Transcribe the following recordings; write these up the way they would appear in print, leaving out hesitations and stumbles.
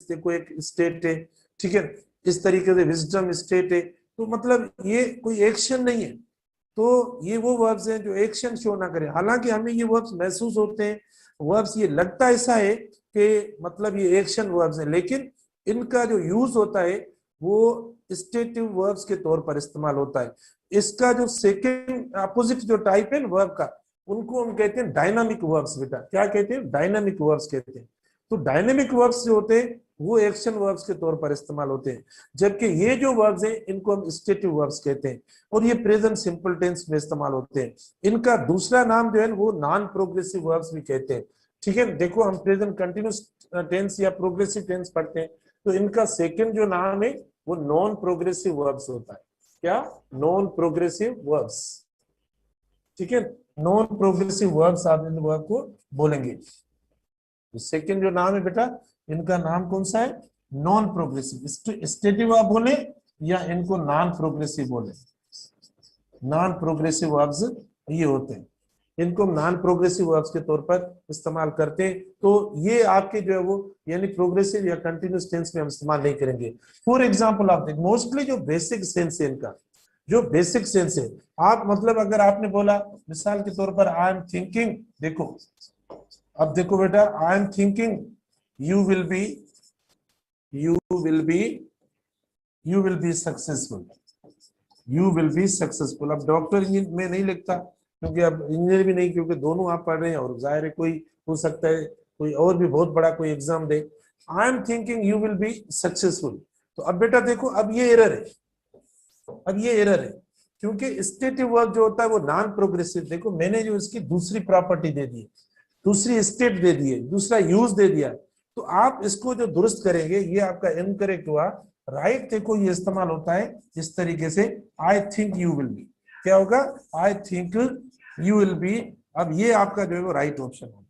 देखो एक स्टेट है, ठीक है, इस तरीके से विजडम स्टेट है। तो मतलब ये कोई एक्शन नहीं है, तो ये वो वर्ब्स हैं जो एक्शन शो ना करें। हालांकि हमें ये वर्ब्स महसूस होते हैं, वर्ब्स ये लगता ऐसा है कि मतलब ये एक्शन वर्ब्स हैं, लेकिन इनका जो यूज होता है वो स्टेटिव वर्ब्स के तौर पर इस्तेमाल होता है। इसका जो सेकंड अपोजिट जो टाइप है वर्ब का, उनको हम कहते हैं डायनामिक वर्ब्स। बेटा क्या कहते हैं? डायनामिक वर्ब्स कहते हैं। तो डायनेमिक वर्ब्स जो होते हैं वो एक्शन वर्ब्स के तौर पर इस्तेमाल होते हैं, जबकि ये जो वर्ब्स हैं इनको हम स्टेटिव वर्ब्स कहते हैं, और ये प्रेजेंट सिंपल टेंस में इस्तेमाल होते हैं। इनका दूसरा नाम जो है वो नॉन प्रोग्रेसिव वर्ब्स भी कहते हैं, ठीक है। देखो हम प्रेजेंट कंटिन्यूस टेंस या प्रोग्रेसिव टेंस पढ़ते हैं, तो इनका सेकंड जो नाम है वो नॉन प्रोग्रेसिव वर्ब्स होता है। क्या? नॉन प्रोग्रेसिव वर्ब्स, ठीक है। नॉन प्रोग्रेसिव वर्ब्स आप इन वर्ब को बोलेंगे। सेकंड जो नाम है बेटा, इनका नाम कौन सा है? Non progressive. स्टेटिव आप बोले या इनको नॉन प्रोग्रेसिव बोले? नॉन प्रोग्रेसिव वर्ब्स ये होते हैं, इनको नॉन प्रोग्रेसिव वर्ब्स के तौर पर इस्तेमाल करते हैं। तो ये आपके जो है वो यानी प्रोग्रेसिव या कंटिन्यूस टेंस में हम इस्तेमाल नहीं करेंगे। फॉर एग्जांपल आप देख, मोस्टली जो बेसिक सेंस है इनका, जो बेसिक सेंस है, आप मतलब अगर आपने बोला मिसाल के तौर पर आई एम थिंकिंग, देखो अब देखो बेटा, I am thinking you will be, you will be, you will be successful, you will be successful. अब डॉक्टर इंजीनियर में नहीं लिखता, क्योंकि अब इंजीनियर भी नहीं, क्योंकि दोनों आप पढ़ रहे हैं, और जाहिर है कोई हो सकता है कोई और भी बहुत बड़ा कोई exam they. I am thinking you will be successful. तो अब बेटा देखो, अब ये एरर है, अब ये एरर है, क्योंकि स्टेटिव वर्ब जो होता है वो नॉन प्रोग्रेसिव। देखो मैंने जो इसकी दूसरी प्रॉपर्टी दे दी, दूसरी स्टेट दे दी है, दूसरा यूज दे दिया, तो आप इसको जो दुरुस्त करेंगे, ये आपका इनकरेक्ट हुआ। राइट देखो ये इस्तेमाल होता है इस तरीके से, I think you will be, क्या होगा? I think you will be. अब ये आपका जो है वो राइट ऑप्शन होगा,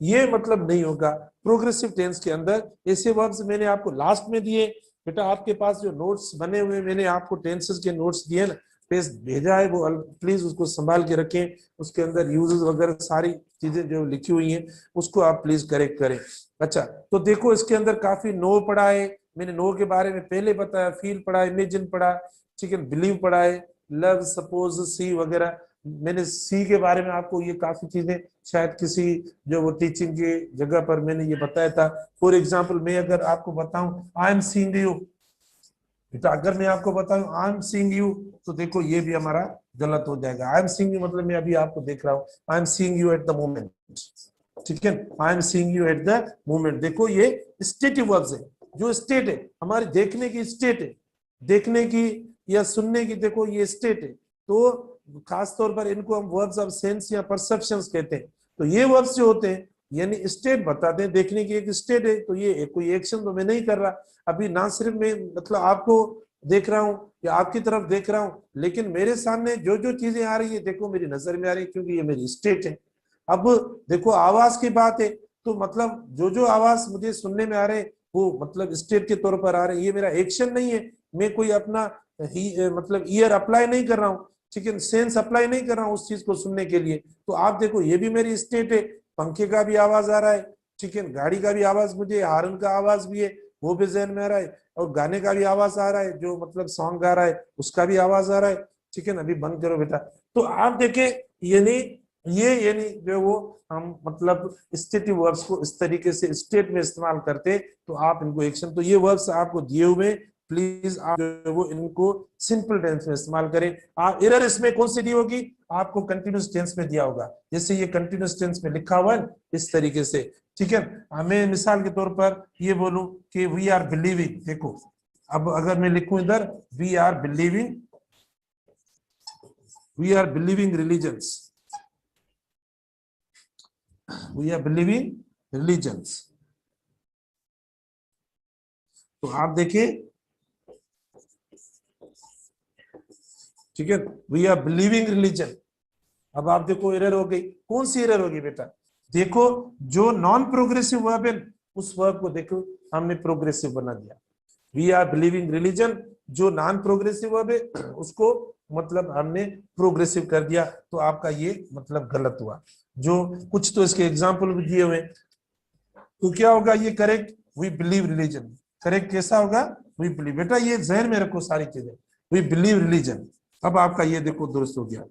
ये मतलब नहीं होगा प्रोग्रेसिव टेंस के अंदर। ऐसे वर्ब्स मैंने आपको लास्ट में दिए बेटा, आपके पास जो नोट्स बने हुए, मैंने आपको टेंसेस के नोट्स दिए ना, पेज भेजा है, वो प्लीज उसको संभाल के रखें, उसके अंदर यूजेस वगैरह सारी चीजें जो लिखी हुई हैं उसको आप प्लीज करेक्ट करें। अच्छा, तो देखो इसके अंदर काफी नो पढ़ा है, मैंने नो के बारे में पहले बताया, फील पढ़ा, इमेजिन पढ़ा, ठीक है, बिलीव पढ़ा है, लव, सपोज, सी वगैरह। मैंने सी के बारे में आपको ये काफी चीजें शायद किसी जो वो टीचिंग की जगह पर मैंने ये बताया था। फॉर एग्जाम्पल मैं अगर आपको बताऊं आई एम सीइंग यू, तो अगर मैं आपको बताऊं आई एम सीइंग यू, तो देखो ये भी हमारा गलत हो जाएगा। आई एम सीइंग यू मतलब मैं अभी आपको देख रहा हूं, I am seeing you at the moment, ठीक है, I am seeing you at the moment. देखो ये स्टेटिव वर्ब्स है, जो स्टेट है हमारी देखने की स्टेट है, देखने की या सुनने की, देखो ये स्टेट है। तो खास तौर पर इनको हम वर्ब्स ऑफ सेंस या परसेप्शंस कहते हैं। तो ये वर्ब्स जो होते हैं यानी स्टेट बताते हैं, देखने की एक स्टेट है, तो ये कोई एक्शन तो मैं नहीं कर रहा अभी, ना सिर्फ मैं मतलब आपको देख रहा हूं या आपकी तरफ देख रहा हूं, लेकिन मेरे सामने जो जो चीजें आ रही है देखो मेरी नजर में आ रही है, क्योंकि ये मेरी स्टेट है। अब देखो आवाज की बात है, तो मतलब जो जो आवाज मुझे सुनने में आ रहे हैं वो मतलब स्टेट के तौर पर आ रहे हैं, ये मेरा एक्शन नहीं है, मैं कोई अपना मतलब ईयर अप्लाई नहीं कर रहा हूँ, ठीक है, सेंस अप्लाई नहीं कर रहा हूँ उस चीज को सुनने के लिए। तो आप देखो ये भी मेरी स्टेट है, पंखे का भी आवाज आ रहा है, ठीक है, गाड़ी का भी आवाज, मुझे हॉर्न का आवाज भी है वो भी जहन में आ रहा है, और गाने का भी आवाज आ रहा है, जो मतलब सॉन्ग गा रहा है उसका भी आवाज आ रहा है, ठीक है ना। अभी बंद करो बेटा। तो आप देखें यानी ये यानी जो वो हम मतलब स्टेटिव वर्ब्स को इस तरीके से स्टेट में इस्तेमाल करते, तो आप इनको एक्शन, तो ये वर्ब्स आपको दिए हुए, प्लीज आप जो है वो इनको सिंपल टेंस में इस्तेमाल करें। आप एरर इसमें कौन सी दी होगी? आपको कंटिन्यूस टेंस में दिया होगा, जैसे ये कंटिन्यूस टेंस में लिखा हुआ है इस तरीके से, ठीक है। हमें मिसाल के तौर पर ये बोलूं कि वी आर बिलीविंग, देखो अब अगर मैं लिखूं इधर we are believing, we are believing religions, we are believing religions, तो आप देखिए, ठीक है, वी आर बिलीविंग रिलीजन। अब आप देखो एरर हो गई, कौन सी एरर होगी बेटा? देखो जो नॉन प्रोग्रेसिव वर्ब है उस वर्ब को देखो हमने प्रोग्रेसिव बना दिया, वी आर बिलीविंग रिलीजन, जो नॉन प्रोग्रेसिव वर्ब है उसको मतलब हमने प्रोग्रेसिव कर दिया, तो आपका ये मतलब गलत हुआ। जो कुछ तो इसके एग्जाम्पल भी दिए हुए, तो क्या होगा ये correct? We believe religion. Correct कैसा होगा? We believe. बेटा ये जहन में रखो सारी चीजें, वी बिलीव रिलीजन। अब आपका ये देखो दुरुस्त हो गया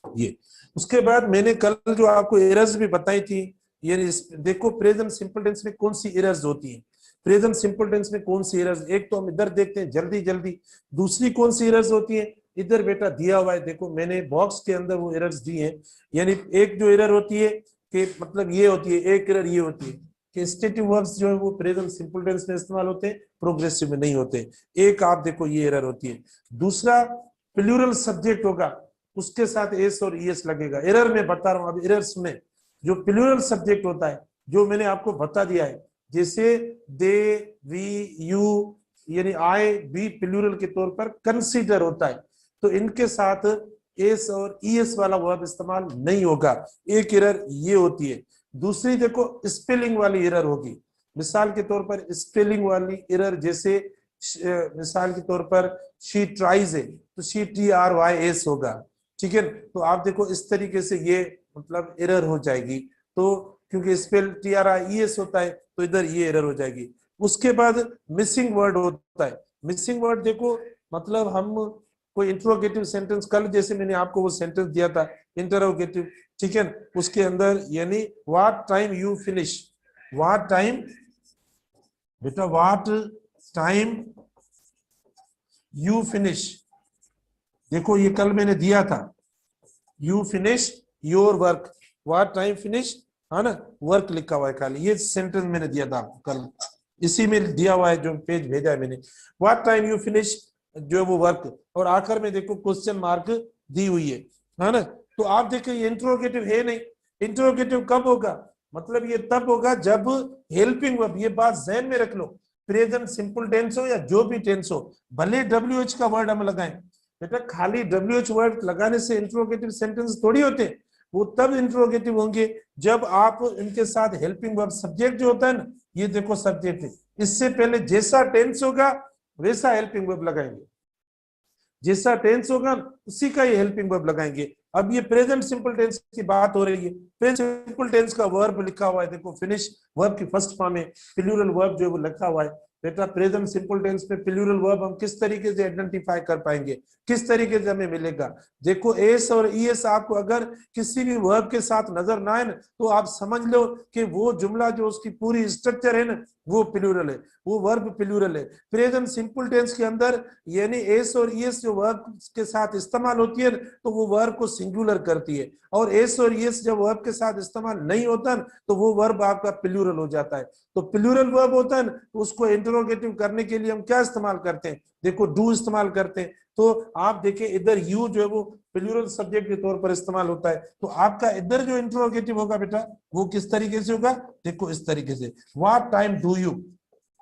ये। उसके बाद मैंने कल जो आपको एरर्स भी बताई थी, ये देखो प्रेजेंट सिंपल टेंस में कौन सी एरर्स होती है, प्रेजेंट सिंपल टेंस में कौन सी एरर्स, एक तो हम इधर देखते हैं जल्दी जल्दी, दूसरी कौन सी एरर्स होती है इधर बेटा दिया हुआ है, देखो मैंने बॉक्स के अंदर वो एरर्स दी है। यानी एक जो एरर होती है कि मतलब ये होती है, एक एरर ये होती है कि स्टेटिव वर्ब्स जो है वो प्रेजेंट सिंपल टेंस में इस्तेमाल होते हैं, प्रोग्रेसिव में नहीं होते। एक आप देखो ये एरर होती है। दूसरा प्लूरल सब्जेक्ट होगा, उसके साथ एस और ईएस लगेगा। एरर में बता रहा हूं, अब एरर सुने। जो प्लूरल सब्जेक्ट होता है जो मैंने आपको बता दिया है, जैसे दे, वी, यू, यानी आई, बी प्लूरल के तौर पर कंसीडर होता है, तो इनके साथ एस और ईएस वाला वर्ब इस्तेमाल नहीं होगा। एक एरर ये होती है। दूसरी देखो स्पेलिंग वाली एरर होगी, मिसाल के तौर पर स्पेलिंग वाली एरर, जैसे मिसाल के तौर पर शी ट्राइज है तो शी TRYS होगा, ठीक है। तो आप देखो इस तरीके से ये मतलब एरर हो जाएगी, तो क्योंकि स्पेल TRIES होता है तो इधर ये एरर हो जाएगी। उसके बाद मिसिंग वर्ड होता है। मिसिंग वर्ड देखो मतलब हम कोई इंट्रोगेटिव सेंटेंस, कल जैसे मैंने आपको वो सेंटेंस दिया था इंटरोगेटिव, ठीक है, उसके अंदर यानी what time you finish, what time बेटा, व्हाट टाइम यू फिनिश, देखो ये कल मैंने दिया था, you finish your work, what time finish, है ना, वर्क लिखा हुआ है खाली, ये सेंटेंस मैंने दिया था आपको कल, इसी में दिया हुआ है जो पेज भेजा है मैंने, व्हाट टाइम यू फिनिश जो है वो वर्क, और आखिर में देखो क्वेश्चन मार्क दी हुई है ना। तो आप देखो ये इंट्रोगेटिव है नहीं, इंट्रोगेटिव कब होगा, मतलब ये तब होगा जब हेल्पिंग वर्ब, ये बात जहन में रख लो, प्रेजेंट सिंपल टेंस हो या जो भी टेंस हो, भले WH का वर्ड हम लगाएं, बेटा खाली WH वर्ड लगाने से इंट्रोगेटिव सेंटेंस थोड़ी होते हैं, वो तब इंट्रोगेटिव होंगे जब आप इनके साथ हेल्पिंग वर्ब, सब्जेक्ट जो होता है ना, ये देखो सब्जेक्ट है, इससे पहले जैसा टेंस होगा वैसा हेल्पिंग वर्ब लगाएंगे, जैसा टेंस होगा उसी का ये हेल्पिंग वर्ब लगाएंगे। अब ये प्रेजेंट सिंपल टेंस की बात हो रही है, प्रेजेंट सिंपल टेंस का वर्ब लिखा हुआ है, देखो फिनिश वर्ब की फर्स्ट फॉर्म में प्लूरल वर्ब जो है वो लिखा हुआ है। बेटा प्रेजेंट सिंपल टेंस में प्लूरल वर्ब हम किस तरीके से आइडेंटिफाई कर पाएंगे, किस तरीके से हमें मिलेगा, देखो एस और ईएस आपको अगर किसी भी वर्ब के साथ नजर ना आए ना, तो आप समझ लो कि वो जुमला जो उसकी पूरी स्ट्रक्चर है ना वो प्लूरल है, वो वर्ब प्लूरल है। प्रेजेंट सिंपल टेंस के अंदर यानी एस और ईएस जो वर्ब के साथ इस्तेमाल होती है तो वो वर्ब को सिंगुलर करती है, और एस और ईएस जब वर्ब के साथ इस्तेमाल नहीं होता तो वो वर्ब आपका प्लूरल हो जाता है। तो प्लूरल वर्ब होता है तो उसको इंटरोगेटिव करने के लिए हम क्या इस्तेमाल करते हैं, देखो डू इस्तेमाल करते हैं। तो आप देखें इधर यू जो है वो प्लूरल सब्जेक्ट के तौर पर इस्तेमाल होता है, तो आपका इधर जो इंटरोगेटिव होगा बेटा वो किस तरीके से होगा, देखो इस तरीके से, व्हाट टाइम डू यू,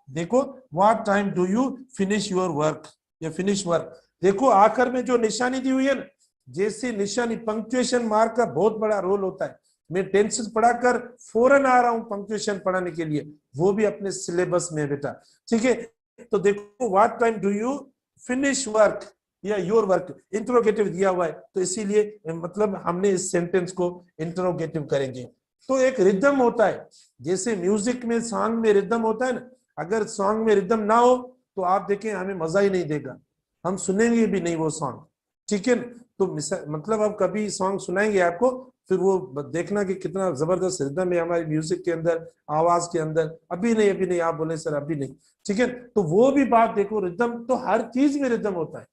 देखो what time do you finish your work या फिनिश वर्क। देखो आखिर में जो निशानी दी हुई है ना, जैसी निशानी, पंक्चुएशन मार्क का बहुत बड़ा रोल होता है। मैं टेंसेस पढ़ाकर फौरन आ रहा हूं पंक्चुएशन पढ़ाने के लिए, वो भी अपने सिलेबस में बेटा, ठीक है। तो देखो what time do you finish work या योर वर्क, इंटरोगेटिव दिया हुआ है, तो इसीलिए मतलब हमने इस सेंटेंस को इंटरोगेटिव करेंगे। तो एक रिदम होता है, जैसे म्यूजिक में सॉन्ग में रिदम होता है ना, अगर सॉन्ग में रिदम ना हो तो आप देखें हमें मजा ही नहीं देगा, हम सुनेंगे भी नहीं वो सॉन्ग, ठीक है। तो मतलब अब कभी सॉन्ग सुनाएंगे आपको, फिर वो देखना कि कितना जबरदस्त रिदम है हमारी म्यूजिक के अंदर, आवाज के अंदर। अभी नहीं, अभी नहीं, आप बोले सर अभी नहीं, ठीक है। तो वो भी बात देखो, रिदम तो हर चीज में रिदम होता है।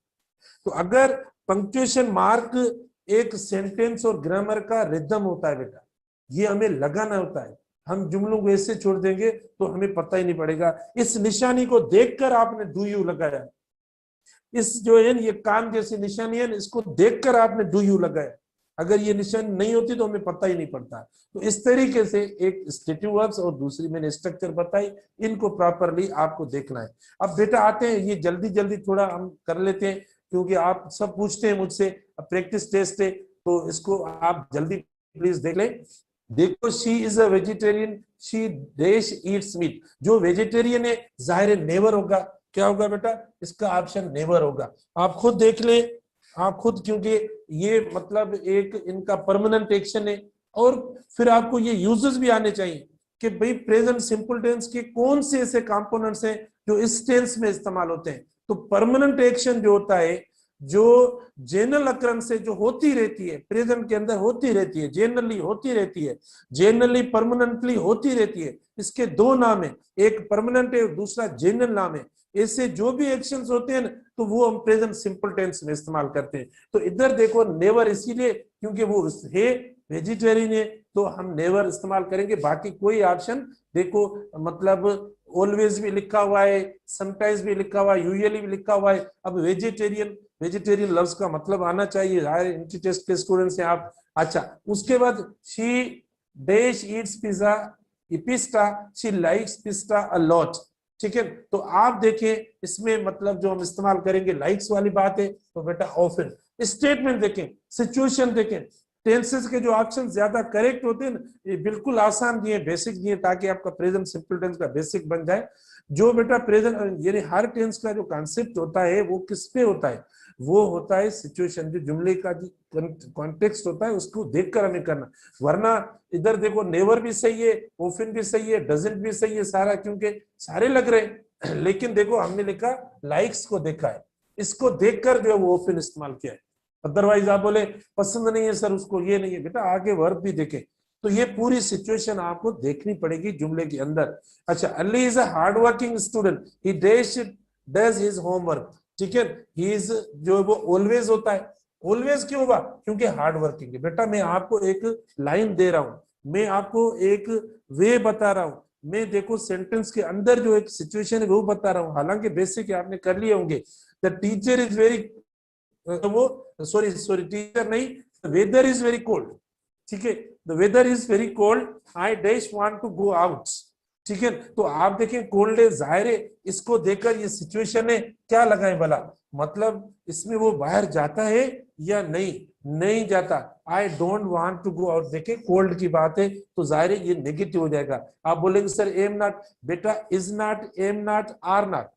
तो अगर पंक्चुएशन मार्क एक सेंटेंस और ग्रामर का रिदम होता है बेटा, ये हमें लगाना होता है, हम जुमलों को ऐसे छोड़ देंगे तो हमें पता ही नहीं पड़ेगा। इस निशानी को देखकर आपने डू यू लगाया, इस जो है ये कान जैसी निशानी है, इसको देखकर आपने डू यू लगाया, अगर ये निशानी नहीं होती तो हमें पता ही नहीं पड़ता। तो इस तरीके से एक स्टेटिव वर्ब्स और दूसरी मैंने स्ट्रक्चर बताई, इनको प्रॉपरली आपको देखना है। अब बेटा आते हैं, ये जल्दी जल्दी थोड़ा हम कर लेते हैं क्योंकि आप सब पूछते हैं मुझसे, प्रैक्टिस टेस्ट है तो इसको आप जल्दी प्लीज देख लें। देखो she is a vegetarian, she dash eats meat, जो वेजिटेरियन है जाहिर है नेवर होगा, क्या होगा बेटा, इसका ऑप्शन नेवर होगा। आप खुद देख ले, आप खुद, क्योंकि ये मतलब एक इनका परमानेंट एक्शन है, और फिर आपको ये यूजेस भी आने चाहिए कि भाई प्रेजेंट सिंपल टेंस के कौन से ऐसे कंपोनेंट्स हैं जो इस टेंस में इस्तेमाल होते हैं। तो परमानेंट एक्शन जो होता है, जो जनरल अकरेंस से जो होती रहती है, प्रेजेंट के अंदर होती रहती है, जनरली होती रहती है, जनरली परमानेंटली होती रहती है, इसके दो नाम है, एक परमानेंट है और दूसरा जनरल नाम है। ऐसे जो भी एक्शंस होते हैं ना, तो वो हम प्रेजेंट सिंपल टेंस में इस्तेमाल करते हैं। तो इधर देखो नेवर, इसीलिए क्योंकि वो है वेजिटेरियन है तो हम नेवर इस्तेमाल करेंगे। बाकी कोई ऑप्शन देखो, मतलब ऑलवेज भी लिखा हुआ है, समटाइम्स भी लिखा हुआ है, यूजुअली भी लिखा हुआ है। अब वेजिटेरियन, वेजिटेरियन लफ्ज का मतलब आना चाहिए, हायर एंट्री टेस्ट के स्टूडेंट्स हैं आप। अच्छा, उसके बाद शी डैश ईट्स पिज्जा, पिस्ता, शी लाइक्स पिस्ता अ लॉट। ठीक है, तो आप देखें इसमें मतलब जो हम इस्तेमाल करेंगे लाइक्स वाली बात है, तो बेटा ऑफन। स्टेटमेंट देखें, सिचुएशन देखें, टेंसेस के जो ऑप्शन ज्यादा करेक्ट होते हैं ना, ये बिल्कुल आसान दिए, बेसिक दिए, ताकि आपका प्रेजेंट सिंपल टेंस का बेसिक बन जाए। जो बेटा प्रेजेंट यानी हर टेंस का जो कॉन्सेप्ट होता है वो किस पे होता है, वो होता है सिचुएशन, जो जुमले का जो कॉन्टेक्स्ट होता है उसको देखकर हमें करना। वरना इधर देखो नेवर भी सही है, ऑफन भी सही है, डजंट भी सही है, सारा क्योंकि सारे लग रहे हैं। लेकिन देखो हमने लिखा लाइक्स को देखा है, इसको देखकर जो है वो ऑफन इस्तेमाल किया है। अदरवाइज आप बोले पसंद नहीं है सर उसको, ये नहीं है बेटा, आगे वर्ब भी देखे। तो ये पूरी सिचुएशन आपको देखनी पड़ेगी जुमले के अंदर। अच्छा, Ali is a hard working student, he does his homework. ठीक है, ही इज जो वो ऑलवेज होता है, ऑलवेज क्यों होगा, क्योंकि हार्ड वर्किंग है। बेटा मैं आपको एक लाइन दे रहा हूं, मैं आपको एक वे बता रहा हूं, मैं देखो सेंटेंस के अंदर जो एक सिचुएशन है वो बता रहा हूं। हालांकि बेसिक आपने कर लिए होंगे, द टीचर इज वेरी, वो सॉरी टीचर नहीं, वेदर इज वेरी कोल्ड। ठीक है, the weather is very cold, I dash want to go out. ठीक है, तो आप देखें कोल्ड है, जाहिर है इसको देखकर ये सिचुएशन है, क्या लगाए भला, मतलब इसमें वो बाहर जाता है या नहीं, नहीं जाता। I don't want to go out, देखे कोल्ड की बात है तो जाहिर है ये नेगेटिव हो जाएगा। आप बोलेंगे सर एम नॉट, बेटा is not, am not, are not.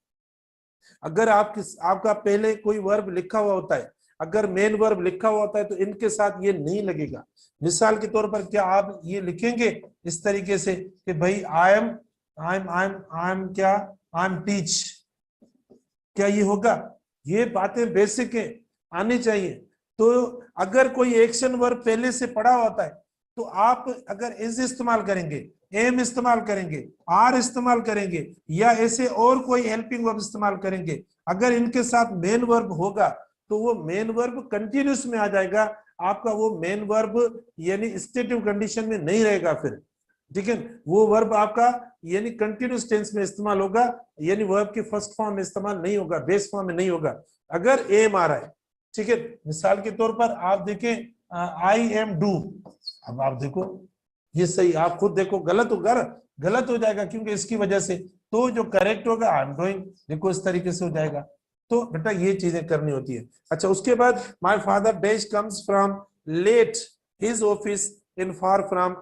अगर आपका पहले कोई वर्ब लिखा हुआ होता है, अगर मेन वर्ब लिखा हुआ होता है तो इनके साथ ये नहीं लगेगा। मिसाल के तौर पर क्या आप ये लिखेंगे इस तरीके से कि भाई आई एम क्या, आई एम टीच, क्या ये होगा? ये बातें बेसिक है, आनी चाहिए। तो अगर कोई एक्शन वर्ब पहले से पड़ा होता है तो आप अगर इज इस्तेमाल करेंगे, एम इस्तेमाल करेंगे, आर इस्तेमाल करेंगे, या ऐसे और कोई हेल्पिंग वर्ब इस्तेमाल करेंगे, अगर इनके साथ मेन वर्ब होगा तो वो मेन वर्ब कंटिन्यूस में आ जाएगा। आपका वो मेन वर्ब यानी स्टेटिव कंडीशन में नहीं रहेगा फिर। ठीक है, वो वर्ब आपका यानी कंटिन्यूस टेंस में इस्तेमाल होगा, यानी वर्ब के फर्स्ट फॉर्म में इस्तेमाल नहीं होगा, बेस फॉर्म में नहीं होगा, अगर एम आ रहा है। ठीक है, मिसाल के तौर पर आप देखें आई एम डू, अब आप देखो ये सही, आप खुद देखो गलत होगा, गलत हो जाएगा क्योंकि इसकी वजह से, तो जो करेक्ट होगा आई एम डूइंग, देखो इस तरीके से हो जाएगा। तो बेटा ये चीजें करनी होती है। अच्छा, उसके बाद my father dash comes from late his office in far from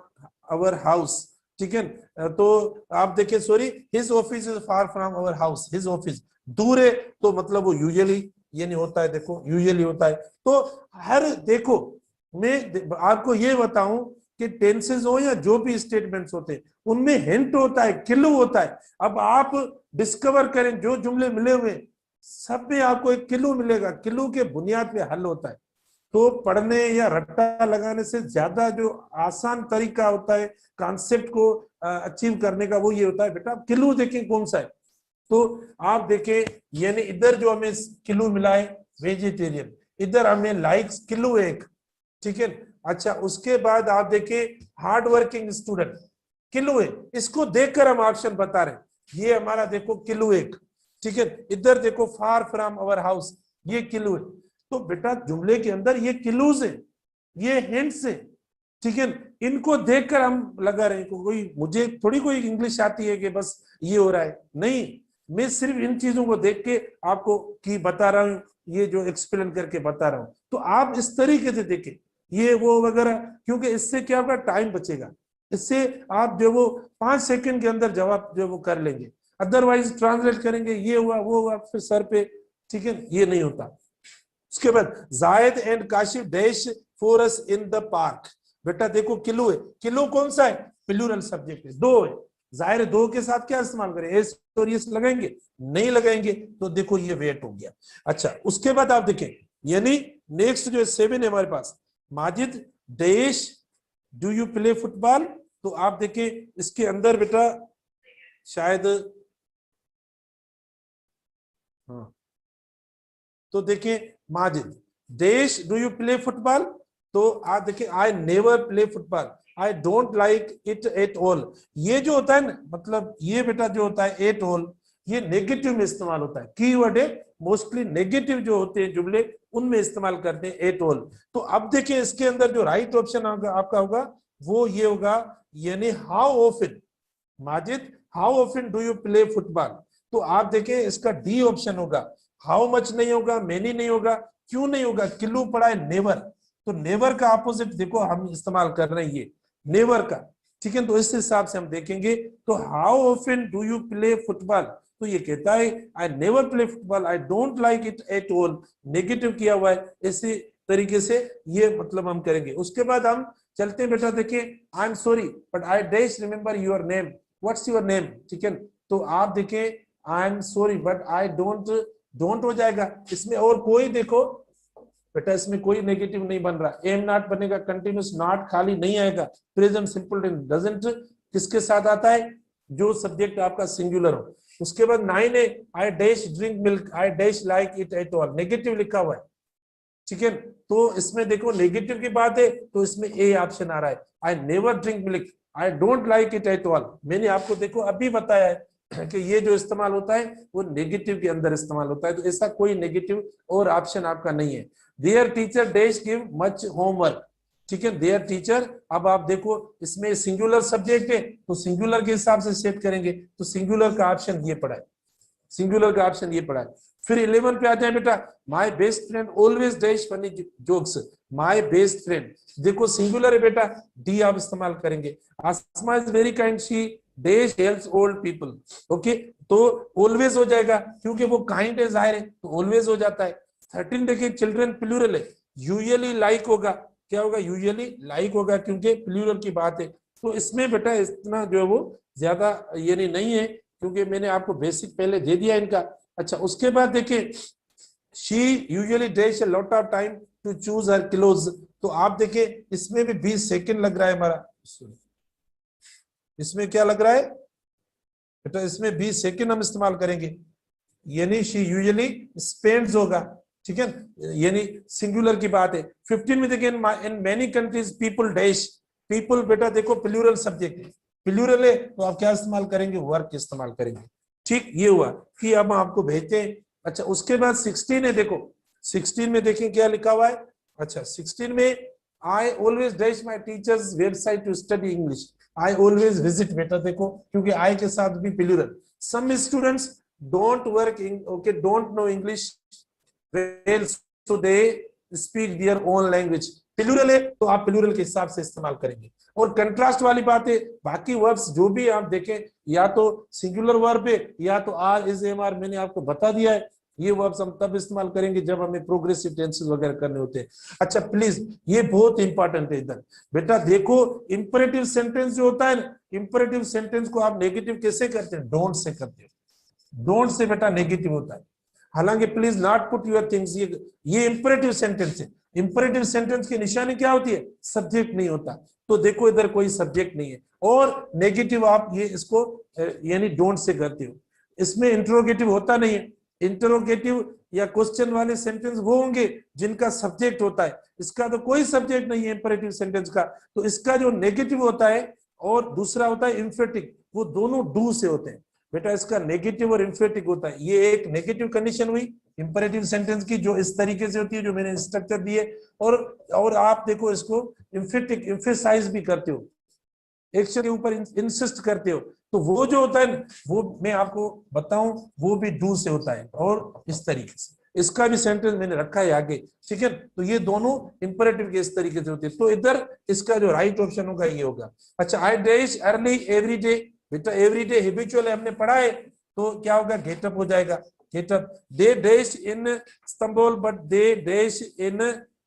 our house. ठीक है, तो आप देखिए sorry, his office is far from our house, his office दूर है तो मतलब वो यूजुअली ये नहीं होता है, देखो यूजुअली होता है। तो हर देखो मैं आपको ये बताऊं कि टेंसेस हो या जो भी स्टेटमेंट्स होते हैं उनमें हिंट होता है, क्लू होता है। अब आप डिस्कवर करें जो जुमले मिले हुए सब में आपको एक क्लू मिलेगा, क्लू के बुनियाद पे हल होता है। तो पढ़ने या रट्टा लगाने से ज्यादा जो आसान तरीका होता है कॉन्सेप्ट को अचीव करने का, वो ये होता है बेटा क्लू देखें कौन सा है। तो आप देखें यानी इधर जो हमें क्लू मिला है वेजिटेरियन, इधर हमें लाइक्स क्लू एक। ठीक है, अच्छा उसके बाद आप देखें हार्ड वर्किंग स्टूडेंट क्लू है, इसको देखकर हम ऑप्शन बता रहे हैं, ये हमारा देखो क्लू एक। ठीक है, इधर देखो फार फ्रॉम अवर हाउस, ये क्लू है। तो बेटा जुमले के अंदर ये क्लूज है, ये हिंट्स है। ठीक है, इनको देखकर हम लगा रहे हैं, कोई मुझे थोड़ी कोई इंग्लिश आती है कि बस ये हो रहा है, नहीं, मैं सिर्फ इन चीजों को देख के आपको की बता रहा हूं, ये जो एक्सप्लेन करके बता रहा हूं। तो आप इस तरीके से देखें ये वो वगैरह, क्योंकि इससे क्या होगा, टाइम बचेगा, इससे आप जो वो 5 सेकंड के अंदर जवाब जो वो कर लेंगे। अदरवाइज ट्रांसलेट करेंगे ये हुआ वो हुआ फिर सर पे, ठीक है, ये नहीं होता। उसके बाद जायद and Kashif dash for us in the park, बेटा देखो क्लू है, क्लू कौन सा है, प्लूरल सब्जेक्ट है, दो है, जाहिर है दो के साथ क्या इस्तेमाल करें, एस और यस लगाएंगे, नहीं लगाएंगे, तो देखो ये वेट हो गया। अच्छा उसके बाद आप देखें, यानी नेक्स्ट जो 7 है हमारे पास, माजिद देश डू यू प्ले फुटबॉल, तो आप देखें इसके अंदर बेटा शायद, हाँ तो देखिए माजिद देश डू यू प्ले फुटबॉल, तो आप देखिए I never play football, I don't like it at all. ये जो होता है ना, मतलब ये बेटा जो होता है एट ऑल, ये नेगेटिव में इस्तेमाल होता है, कीवर्ड है, मोस्टली नेगेटिव जो होते हैं जुमले उनमें इस्तेमाल करते हैं एट ऑल। तो अब देखिए इसके अंदर जो राइट ऑप्शन आपका होगा वो ये होगा, यानी how often, Majid how often do you play football, तो आप देखें इसका डी ऑप्शन होगा, हाउ मच नहीं होगा, मेनी नहीं होगा, क्यों नहीं होगा, किल्लू पड़ा है नेवर, तो नेवर का अपोजिट देखो हम इस्तेमाल कर रहे हैं ये नेवर का, ठीक है। तो इस हिसाब से हम देखेंगे, तो how often do you play football, तो ये कहता है I never play football, I don't like it at all, negative किया हुआ है, इसी तरीके से ये मतलब हम करेंगे। उसके बाद हम चलते हैं बेटा, देखिए I am sorry but I dash remember your name, what's your name, ठीक है। तो आप देखें I am sorry but I don't, don't हो जाएगा इसमें, और कोई देखो बेटा इसमें कोई नेगेटिव नहीं बन रहा, एम नॉट बनेगा, कंटिन्यूस नॉट खाली नहीं आएगा, प्रेजेंट सिंपल टेंस डजंट किसके साथ आता है, जो सब्जेक्ट आपका सिंगुलर हो। उसके बाद 9 है I dash drink milk, I dash like it at all, negative लिखा हुआ है, ठीक है। तो इसमें देखो नेगेटिव की बात है, तो इसमें ए ऑप्शन आ रहा है, I never drink milk, I don't like it at all. मैंने आपको देखो अभी बताया है कि ये जो इस्तेमाल होता है वो नेगेटिव के अंदर इस्तेमाल होता है, तो ऐसा कोई नेगेटिव और ऑप्शन आपका नहीं है। There teacher dash give much homework, ठीक है, देयर टीचर, अब आप देखो इसमें सिंगुलर सब्जेक्ट है तो सिंगुलर के हिसाब से सेट करेंगे, तो सिंगुलर का ऑप्शन ये पड़ा है, सिंगुलर का ऑप्शन ये पड़ा है। फिर 11 पे आ जाए बेटा, my best friend always dash funny jokes, my best friend, देखो सिंगुलर है बेटा, डी आप इस्तेमाल करेंगे। Asma is very kind, she dash helps old people, okay, तो ऑलवेज हो जाएगा क्योंकि वो काइंड है, जाहिर है तो ऑलवेज हो जाता है। 13 देखिए चिल्ड्रन प्लूरल है, यूजुअली लाइक होगा, क्या होगा, यूजुअली लाइक होगा क्योंकि प्लूरल की बात है, तो इसमें बेटा इतना जो है वो ज्यादा यानी नहीं है, क्योंकि मैंने आपको बेसिक पहले दे दिया इनका। अच्छा उसके बाद देखिए she usually takes a lot of time to choose her clothes, तो आप देखिए इसमें भी 20 सेकंड लग रहा है हमारा, इसमें क्या लग रहा है बेटा, इसमें 20 सेकंड हम इस्तेमाल करेंगे, यानी शी यूजुअली स्पेंड्स होगा, ठीक है, यानी सिंगुलर की बात है। 15 में देखिए in many countries people dash, people बेटा देखो प्लूरल सब्जेक्ट है, प्लूरल है तो आप क्या इस्तेमाल करेंगे, वर्क इस्तेमाल करेंगे, ठीक। ये हुआ कि अब आपको भेजते हैं। अच्छा उसके बाद 16 है, देखो 16 में देखें क्या लिखा हुआ है। अच्छा 16 में I always dash my teachers website to study English, I always visit, बेटा देखो क्योंकि आई के साथ भी plural. Some students don't work in, okay, don't know English well so they speak their own language, plural है तो आप plural के हिसाब से इस्तेमाल करेंगे। और कंट्रास्ट वाली बात है, बाकी वर्ब्स जो भी आप देखें या तो सिंगुलर वर्ब है या तो आर इज एम आर, मैंने आपको बता दिया है, ये वर्ब्स हम तब इस्तेमाल करेंगे जब हमें प्रोग्रेसिव टेंसेस वगैरह करने होते हैं। अच्छा प्लीज ये बहुत इंपॉर्टेंट है इधर बेटा, देखो इंपरेटिव सेंटेंस जो होता है ना, इंपरेटिव सेंटेंस को आप नेगेटिव कैसे करते हैं, डोंट से करते हैं, डोंट से बेटा नेगेटिव होता है। हालांकि please not put your things, ये इंपरेटिव सेंटेंस है, इंपरेटिव सेंटेंस की निशानी क्या होती है, सब्जेक्ट नहीं होता, तो देखो इधर कोई सब्जेक्ट नहीं है, और नेगेटिव आप ये इसको यानी डोंट से करते हो। इसमें इंटरोगेटिव होता नहीं है, इंटरोगेटिव या क्वेश्चन वाले सेंटेंस वो होंगे जिनका सब्जेक्ट होता है, इसका तो कोई सब्जेक्ट नहीं है इंपरेटिव सेंटेंस का, तो इसका जो नेगेटिव होता है और दूसरा होता है इंफेटिक, वो दोनों डू से होते हैं बेटा, इसका नेगेटिव और इंफेटिक होता है। ये एक नेगेटिव कंडीशन हुई इंपरेटिव सेंटेंस की जो इस तरीके से होती है, जो मैंने स्ट्रक्चर दिए, और आप देखो इसको इंफेटिक एम्फेसाइज भी करते हो, एक्शन के ऊपर इंसिस्ट करते हो, तो वो जो होता है वो मैं आपको बताऊं वो भी डू से होता है, और इस तरीके से इसका भी सेंटेंस मैंने रखा है आगे, ठीक है। तो ये दोनों इंपरेटिव के इस तरीके से होते हैं, तो इधर इसका जो राइट ऑप्शन होगा ये होगा। अच्छा I dash early every day, बेटा एवरी डे हैबिचुअल है, हमने पढ़ा है, तो क्या होगा, गेटअप हो जाएगा, get up. They dash in Istanbul but they dash in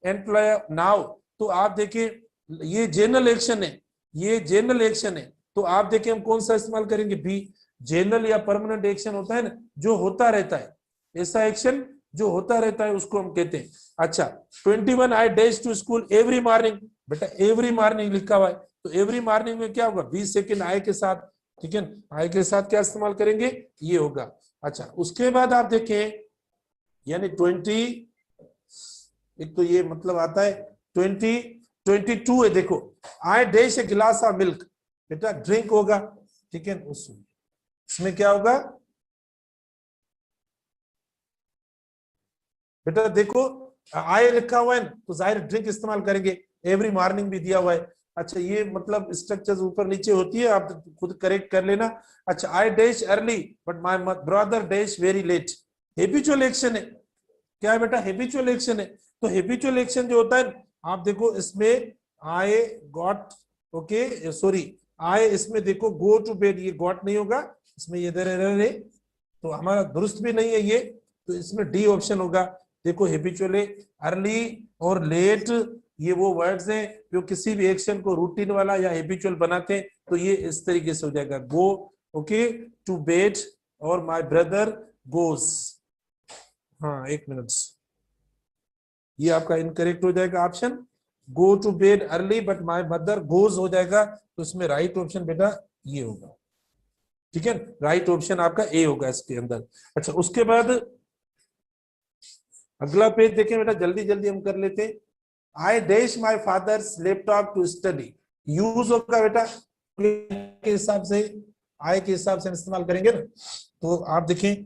Antalya now, तो आप देखिए ये जनरल एक्शन है, ये जनरल एक्शन है, तो आप देखिए हम कौन सा इस्तेमाल करेंगे, बी। जनरल या परमानेंट एक्शन होता है ना, जो होता रहता है, ऐसा एक्शन जो होता रहता है उसको हम कहते हैं। अच्छा, 21 I dash to school every morning, बेटा एवरी मॉर्निंग लिखा हुआ है, तो एवरी मॉर्निंग में क्या होगा, 20 सेकेंड आई के साथ, ठीक है, आई के साथ क्या इस्तेमाल करेंगे, ये होगा। अच्छा, उसके बाद आप देखें, यानी 20, एक तो ये मतलब आता है 22 है, देखो आई डैश ए गिलास ऑफ मिल्क, बेटा ड्रिंक होगा, ठीक है, उसमें क्या होगा बेटा, देखो आई लिखा हुआ है तो जाहिर ड्रिंक इस्तेमाल करेंगे, एवरी मॉर्निंग भी दिया हुआ है। अच्छा, ये मतलब स्ट्रक्चर्स ऊपर नीचे होती है, आप खुद करेक्ट कर लेना। अच्छा, I dash early but my brother dash very late, habitual action है, क्या है बेटा, हैबिचुअल एक्शन है। तो हैबिचुअल एक्शन जो होता है, आप देखो इसमें आई गॉट, ओके सॉरी, आई इसमें देखो गो टू बेड, ये गॉट नहीं होगा, इसमें ये दे तो हमारा दुरुस्त भी नहीं है ये, तो इसमें डी ऑप्शन होगा। देखो हैबिचुअल अर्ली और लेट, ये वो वर्ड्स हैं जो किसी भी एक्शन को रूटीन वाला या हैबिचुअल बनाते हैं, तो ये इस तरीके से हो जाएगा, गो, ओके, टू बेड, और माय ब्रदर गोज। हाँ एक मिनट, ये आपका इनकरेक्ट हो जाएगा option, go to bed early but my mother goes हो जाएगा, तो इसमें राइट ऑप्शन बेटा ये होगा, ठीक है, राइट ऑप्शन आपका ए होगा इसके अंदर। अच्छा, उसके बाद अगला पेज देखें बेटा, जल्दी जल्दी हम कर लेते हैं। I dash my father's laptop to study, use होगा बेटा के हिसाब से, आई के हिसाब से इस्तेमाल करेंगे ना, तो आप देखें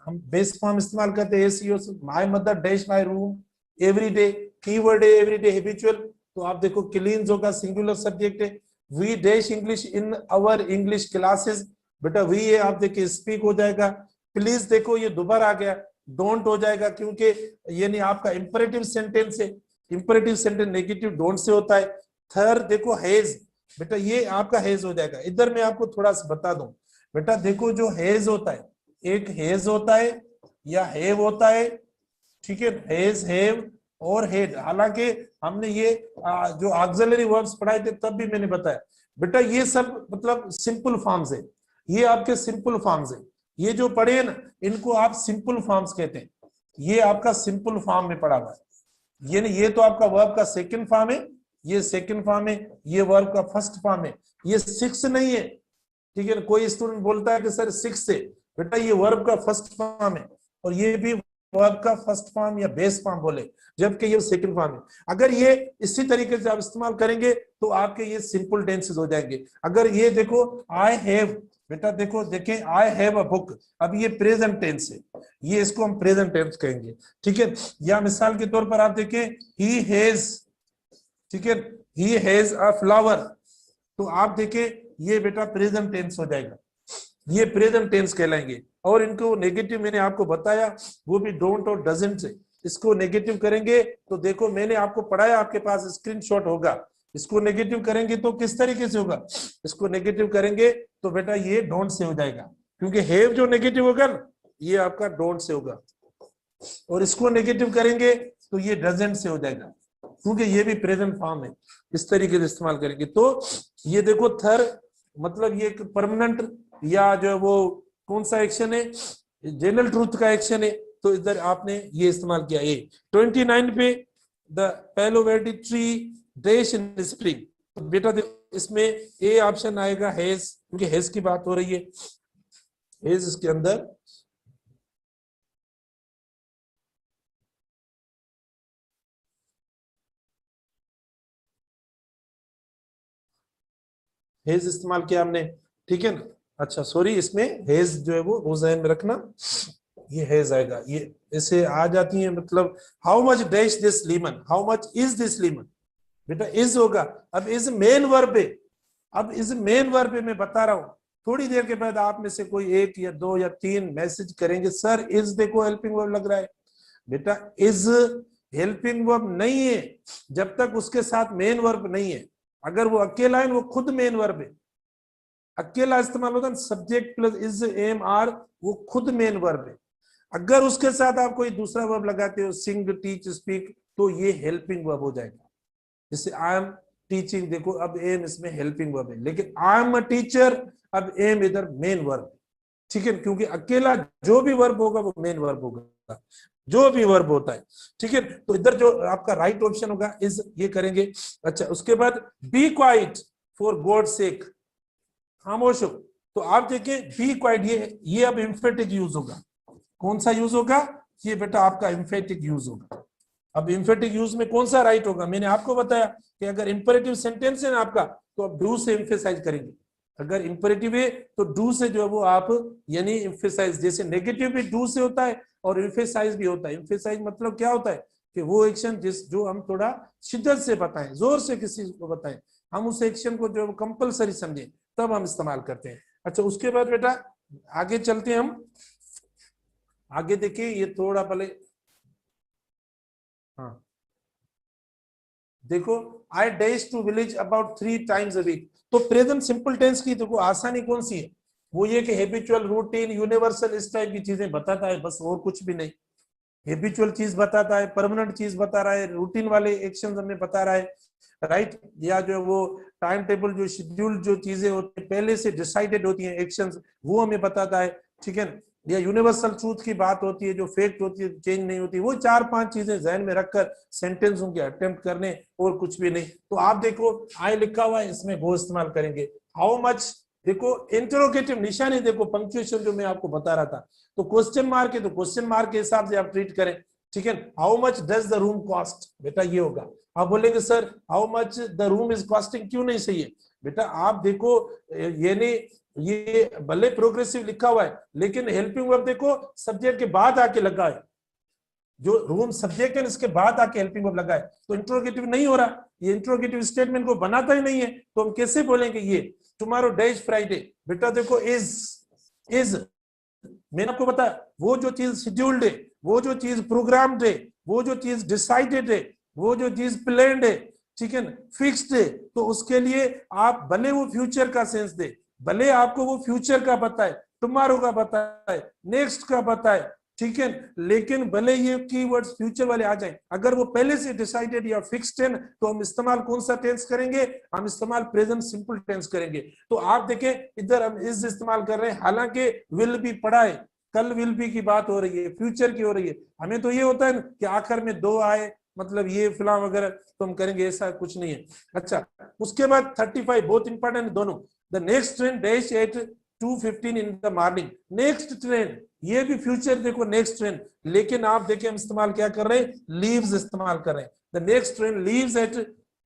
हम बेस फॉर्म इस्तेमाल करते हैं, एसीओ, my mother dash my room every day, keyword है एवरी डे, हैबिचुअल, तो आप देखो क्लीन्स होगा, सिंगुलर सब्जेक्ट है। We dash English in our English classes, बेटा वी है, आप देखिए स्पीक हो जाएगा। प्लीज देखो ये दोबारा आ गया, डोंट हो जाएगा, क्योंकि ये नहीं आपका इंपरेटिव सेंटेंस है, imperative sentence negative don't say होता है। थर्ड देखो हैज, बेटा ये आपका हैज हो जाएगा। इधर मैं आपको थोड़ा सा बता दूं बेटा, देखो जो हैज होता है, एक हेज होता है या हैव होता है, ठीक है, हेज, हैव और हेड। हालांकि हमने ये जो ऑक्सिलरी वर्ब्स पढ़ाए थे तब भी मैंने बताया बेटा, ये सब मतलब सिंपल फॉर्म्स है, ये आपके सिंपल फॉर्म्स है, ये जो पढ़े हैं ना इनको आप सिंपल फॉर्म्स कहते हैं, ये आपका सिंपल फॉर्म में पढ़ा हुआ है, ये तो आपका वर्ब का सेकंड फॉर्म है, ये सेकंड फॉर्म है, ये वर्ब का फर्स्ट फॉर्म है, ये सिक्स नहीं है, ठीक है। कोई स्टूडेंट बोलता है कि सर सिक्स से, बेटा ये वर्ब का फर्स्ट फॉर्म है, और ये भी वर्ब का फर्स्ट फॉर्म या बेस फॉर्म बोले, जबकि ये सेकंड फॉर्म है। अगर ये इसी तरीके से आप इस्तेमाल करेंगे तो आपके ये सिंपल टेंसेस हो जाएंगे। अगर ये देखो आई हैव, बेटा देखो देखें आई हैव अ बुक, अब ये प्रेजेंट टेंस है, ये इसको हम प्रेजेंट टेंस कहेंगे, ठीक है। या मिसाल के तौर पर आप देखें ही हैज, ठीक है, ही हैज अ फ्लावर, तो आप देखें ये बेटा प्रेजेंट टेंस हो जाएगा, ये प्रेजेंट टेंस कहलाएंगे। और इनको नेगेटिव मैंने आपको बताया, वो भी डोंट और डजंट से, इसको नेगेटिव करेंगे तो देखो मैंने आपको पढ़ाया, आपके पास स्क्रीनशॉट होगा, इसको नेगेटिव करेंगे तो किस तरीके से होगा, इसको नेगेटिव करेंगे तो बेटा ये डोंट से हो जाएगा, क्योंकि हैव जो नेगेटिव होगा ना ये आपका डोंट से होगा, और इसको नेगेटिव करेंगे तो ये डजंट से हो जाएगा, क्योंकि ये भी प्रेजेंट फॉर्म है, इस तरीके से इस्तेमाल करेंगे। तो ये देखो थर मतलब ये परमानेंट या जो वो कौन सा एक्शन है, जनरल ट्रूथ का एक्शन है, तो इधर आपने ये इस्तेमाल किया। ए 29 पे द पेलोवेटी ट्री डैश इन स्प्रिंग, तो बेटा इसमें ए ऑप्शन आएगा हैज, क्योंकि हैज की बात हो रही है, हैज इसके अंदर हेज इस्तेमाल किया हमने, ठीक है ना। अच्छा सॉरी, इसमें हेज जो है वो ज़हन में रखना, ये हेज आएगा, ये ऐसे आ जाती है, मतलब how much dash this Lehman, how much is this Lehman, बेटा इज होगा। अब इज मेन वर्ब है, अब इज मेन वर्ब है, मैं बता रहा हूं, थोड़ी देर के बाद आप में से कोई एक या दो या तीन मैसेज करेंगे सर इज देखो हेल्पिंग वर्ब लग रहा है, बेटा इज हेल्पिंग वर्ब नहीं है जब तक उसके साथ मेन वर्ब नहीं है। अगर वो अकेला है वो खुद मेन वर्ब है, अकेला इस्तेमाल होता है subject plus is am are, वो खुद मेन वर्ब है। अगर उसके साथ आप कोई दूसरा वर्ब लगाते हो, सिंग, टीच, स्पीक, तो ये हेल्पिंग वर्ब हो जाएगा। जैसे आई एम टीचिंग, देखो अब एम इसमें हेल्पिंग वर्ब है, लेकिन आई एम अ टीचर, अब एम इधर मेन वर्ब, ठीक है, क्योंकि अकेला जो भी वर्ब होगा वो मेन वर्ब होगा, जो भी वर्ब होता है, ठीक है। तो इधर जो आपका राइट ऑप्शन होगा इज, ये करेंगे। अच्छा, उसके बाद be quiet for God sake, खामोश हो। तो आप देखिए बी क्वाइट, ये अब एम्फेटिक यूज होगा। कौन सा यूज होगा? ये बेटा आपका एम्फेटिक यूज होगा। अब एम्फेटिक यूज में कौन सा राइट होगा? मैंने आपको बताया कि अगर इंपेरेटिव सेंटेंस है ना आपका, तो आप डू से एम्फेसाइज करेंगे। अगर इंपेरेटिव है तो डू से जो है वो आप यानी एम्फेसाइज, जैसे नेगेटिव भी डू से होता है और एम्फेसाइज भी होता है। एम्फेसाइज मतलब क्या होता है कि वो एक्शन जिस जो हम थोड़ा शिद्दत से बताएं, जोर से किसी को बताएं, हम उस एक्शन को जो कंपलसरी समझें, तब हम इस्तेमाल करते हैं। अच्छा, उसके बाद बेटा आगे चलते हैं हम। आगे देखिए, ये थोड़ा पहले, हाँ देखो, I dash to village about 3 times a week. तो प्रेजेंट सिंपल टेंस की देखो आसानी कौन सी है? वो ये कि हैबिचुअल, रूटीन, यूनिवर्सल, इस टाइप की चीजें बताता है, बस और कुछ भी नहीं। हैबिचुअल चीज बताता है, परमानेंट चीज बता रहा है, रूटीन वाले एक्शन हमें बता रहा है, राइट। या जो वो टाइम टेबल, जो शेड्यूल, जो चीजें होती है पहले से डिसाइडेड होती हैं एक्शंस, वो हमें बताता है, ठीक है। या यूनिवर्सल ट्रूथ की बात होती है, जो फैक्ट होती है चेंज नहीं होती। वो 4-5 चीजें जहन में रखकर सेंटेंसों के अटेम्प्ट करने, और कुछ भी नहीं। तो आप देखो आई लिखा हुआ है, इसमें गो इस्तेमाल करेंगे। हाउ मच, देखो इंटरोगेटिव निशानी, देखो पंक्चुएशन जो मैं आपको बता रहा था, तो क्वेश्चन मार्क है तो क्वेश्चन मार्क के हिसाब से आप ट्रीट करें, ठीक है। How much does the room cost, बेटा ये होगा। आप बोलेंगे sir how much the room is costing, क्यों नहीं सही है? बेटा आप देखो, यानी ये भले प्रोग्रेसिव लिखा हुआ है, लेकिन हेल्पिंग वर्ब देखो सब्जेक्ट के बाद आके लगा है। जो रूम सब्जेक्ट है इसके बाद आके हेल्पिंग वर्ब लगा है, तो इंट्रोगेटिव नहीं हो रहा। ये इंट्रोगेटिव स्टेटमेंट को बनाता ही नहीं है, तो हम कैसे बोलेंगे ये टुमारो डैश फ्राइडे? बेटा देखो इज मैंने आपको बताया, वो जो चीज शेड्यूल्ड है, वो जो चीज प्रोग्राम्ड है, वो जो चीज डिसाइडेड है, वो जो चीज प्लान्ड है, ठीक है ना, फिक्स्ड है, तो उसके लिए आप भले वो फ्यूचर का सेंस दे, भले आपको वो फ्यूचर का पता है, टुमारो का पता है, नेक्स्ट का पता है, ठीक है, लेकिन भले ये कीवर्ड्स फ्यूचर वाले आ जाए, अगर वो पहले से डिसाइडेड या फिक्स्ड है, तो हम इस्तेमाल कौन सा टेंस करेंगे? हम इस्तेमाल प्रेजेंट सिंपल टेंस करेंगे। तो आप देखें इधर हम इज इस्तेमाल कर रहे हैं, हालांकि विल बी पढ़ा है, कल विल बी की बात हो रही है, फ्यूचर की हो रही है। हमें तो ये होता है कि आखिर में दो आए, मतलब ये फिलहाल वगैरह, तो हम करेंगे, ऐसा कुछ नहीं है। अच्छा, उसके बाद 35 बहुत इंपॉर्टेंट दोनों। The next train dash at 2:15 in the morning. Next train, ये भी फ्यूचर देखो नेक्स्ट ट्रेन, लेकिन आप देखिए हम इस्तेमाल क्या कर रहे हैं? लीव्स इस्तेमाल कर रहे हैं। The next train leaves eight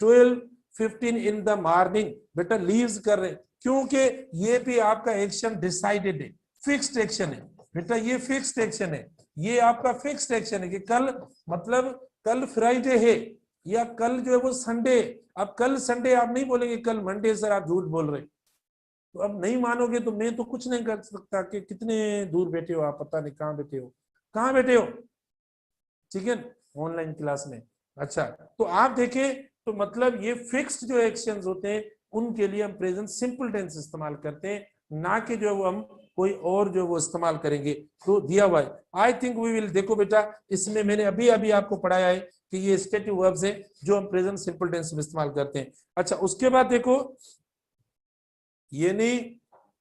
12:15 in the morning. बेटा लीव्स कर रहे हैं क्योंकि ये भी आपका एक्शन डिसाइडेड है, फिक्स्ड एक्शन है। बेटा ये फिक्स्ड एक्शन है, ये आपका फिक्स्ड एक्शन है कि कल, मतलब कल फ्राइडे है, या कल जो है वो संडे। अब कल संडे आप नहीं बोलेंगे कल मंडे, सर आप झूठ बोल रहे हैं। तो अब नहीं मानोगे तो मैं तो कुछ नहीं कर सकता कि कितने दूर बैठे हो आप, पता नहीं कहाँ बैठे हो, कहाँ बैठे हो, ठीक है, ऑनलाइन क्लास में। अच्छा, तो आप देखें तो मतलब ये फिक्स्ड जो एक्शंस होते हैं उनके लिए हम प्रेजेंट सिंपल टेंस इस्तेमाल करते हैं, ना कि जो वो हम कोई और जो वो इस्तेमाल करेंगे। तो दिया हुआ है, आई थिंक वी विल, देखो बेटा इसमें मैंने अभी अभी आपको पढ़ाया है कि ये स्टेटिव वर्ब्स है जो हम प्रेजेंट सिंपल टेंस में इस्तेमाल करते हैं। अच्छा, उसके बाद देखो ये नहीं,